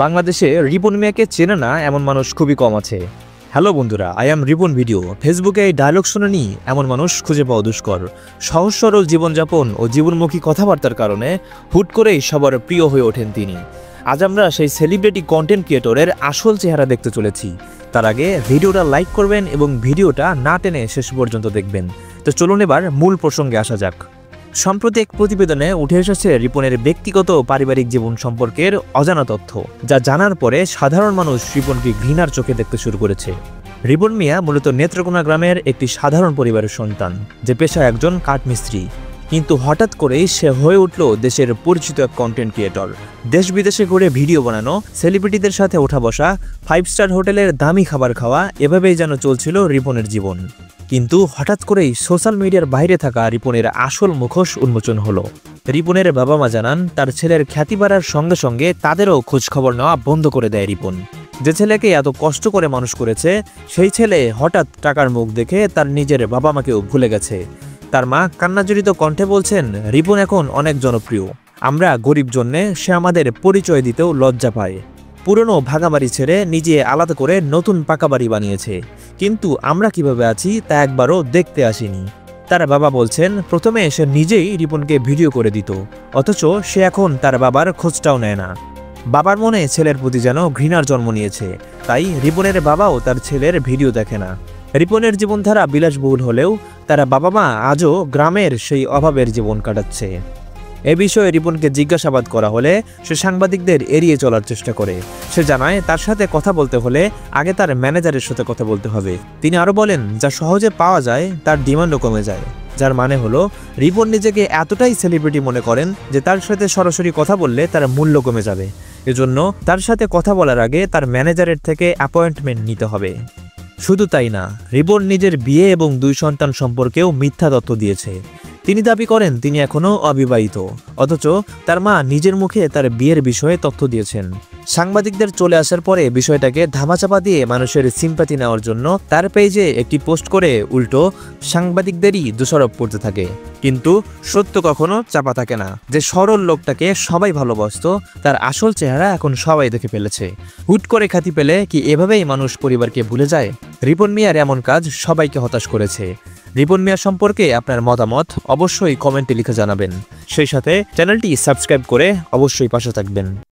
বাংলাদেশে রিপন মিয়াকে চেনে না এমন মানুষ খুবই কম আছে। হ্যালো বন্ধুরা, আই এম রিপন ভিডিও। ফেসবুকে এই ডায়লগ শুনেনি এমন মানুষ খুঁজে পাওয়া দুষ্কর। সহজ সরল জীবনযাপন ও জীবনমুখী কথাবার্তার কারণে হুট করেই সবার প্রিয় হয়ে ওঠেন তিনি। আজ আমরা সেই সেলিব্রিটি কন্টেন্ট ক্রিয়েটরের আসল চেহারা দেখতে চলেছি। তার আগে ভিডিওটা লাইক করবেন এবং ভিডিওটা না টেনে শেষ পর্যন্ত দেখবেন। তো চলুন এবার মূল প্রসঙ্গে আসা যাক। সম্প্রতি এক প্রতিবেদনে উঠে এসেছে রিপনের ব্যক্তিগত পারিবারিক জীবন সম্পর্কের অজানা তথ্য, যা জানার পরে সাধারণ মানুষ রিপনকে ঘৃণার চোখে দেখতে শুরু করেছে। রিপন মিয়া মূলত নেত্রকোনা গ্রামের একটি সাধারণ পরিবারের সন্তান, যে পেশায় একজন কাঠমিস্ত্রি। কিন্তু হঠাৎ করেই সে হয়ে উঠল দেশের পরিচিত এক কন্টেন্ট ক্রিয়েটর। দেশ বিদেশে ঘুরে ভিডিও বানানো, সেলিব্রিটিদের সাথে ওঠা বসা, 5 স্টার হোটেলের দামি খাবার খাওয়া, এভাবেই যেন চলছিল রিপনের জীবন। কিন্তু হঠাৎ করেই সোশ্যাল মিডিয়ার বাইরে থাকা রিপনের আসল মুখোশ উন্মোচন হলো। রিপনের বাবা মা জানান, তার ছেলের খ্যাতি বাড়ার সঙ্গে সঙ্গে তাদেরও খোঁজ খবর নেওয়া বন্ধ করে দেয় রিপন। যে ছেলেকে এত কষ্ট করে মানুষ করেছে, সেই ছেলে হঠাৎ টাকার মুখ দেখে তার নিজের বাবা মাকেও ভুলে গেছে। তার মা কান্নাজড়িত কণ্ঠে বলছেন, রিপন এখন অনেক জনপ্রিয়, আমরা গরিব জন্যে সে আমাদের পরিচয় দিতেও লজ্জা পায়। পুরনো ভাঙা বাড়ি ছেড়ে নিজে আলাদা করে নতুন পাকা বাড়ি বানিয়েছে, কিন্তু আমরা কিভাবে আছি তা একবারও দেখতে আসেনি। তার বাবা বলছেন, প্রথমে সে নিজেই রিপনকে ভিডিও করে দিত, অথচ সে এখন তার বাবার খোঁজটাও নেয় না। বাবার মনে ছেলের প্রতি যেন ঘৃণার জন্ম নিয়েছে, তাই রিপনের বাবাও তার ছেলের ভিডিও দেখে না। রিপনের জীবনধারা বিলাসবহুল হলেও তার বাবা মা আজও গ্রামের সেই অভাবের জীবন কাটাচ্ছে। এ বিষয়ে রিপনকে জিজ্ঞাসাবাদ করা হলে সে সাংবাদিকদের এড়িয়ে চলার চেষ্টা করে। সে জানায়, তার সাথে কথা বলতে হলে আগে তার ম্যানেজারের সাথে কথা বলতে হবে। তিনি আরও বলেন, যা সহজে পাওয়া যায় তার ডিমান্ডও কমে যায়, যার মানে হলো রিপন নিজেকে এতটাই সেলিব্রিটি মনে করেন যে তার সাথে সরাসরি কথা বললে তার মূল্য কমে যাবে। এজন্য তার সাথে কথা বলার আগে তার ম্যানেজারের থেকে অ্যাপয়েন্টমেন্ট নিতে হবে। শুধু তাই না, রিপন নিজের বিয়ে এবং 2 সন্তান সম্পর্কেও মিথ্যা তথ্য দিয়েছে। তিনি দাবি করেন তিনি এখনও অবিবাহিত, অথচ তার মা নিজের মুখে তার বিয়ের বিষয়ে তথ্য দিয়েছেন। সাংবাদিকদের চলে আসার পরে বিষয়টাকে ধামাচাপা দিয়ে মানুষের সিম্প্যাথি নেওয়ার জন্য তার পেজে একটি পোস্ট করে উল্টো সাংবাদিকদেরই দোষারোপ করতে থাকে। কিন্তু সত্য কখনো চাপা থাকে না। যে সরল লোকটাকে সবাই ভালোবাসতো, তার আসল চেহারা এখন সবাই দেখে ফেলেছে। হুট করে খ্যাতি পেলে কি এভাবেই মানুষ পরিবারকে ভুলে যায়? রিপন মিয়ার এমন কাজ সবাইকে হতাশ করেছে। রিপন মিয়া সম্পর্কে আপনার মতামত অবশ্যই কমেন্টে লিখে জানাবেন। সেই সাথে চ্যানেলটি সাবস্ক্রাইব করে অবশ্যই পাশে থাকবেন।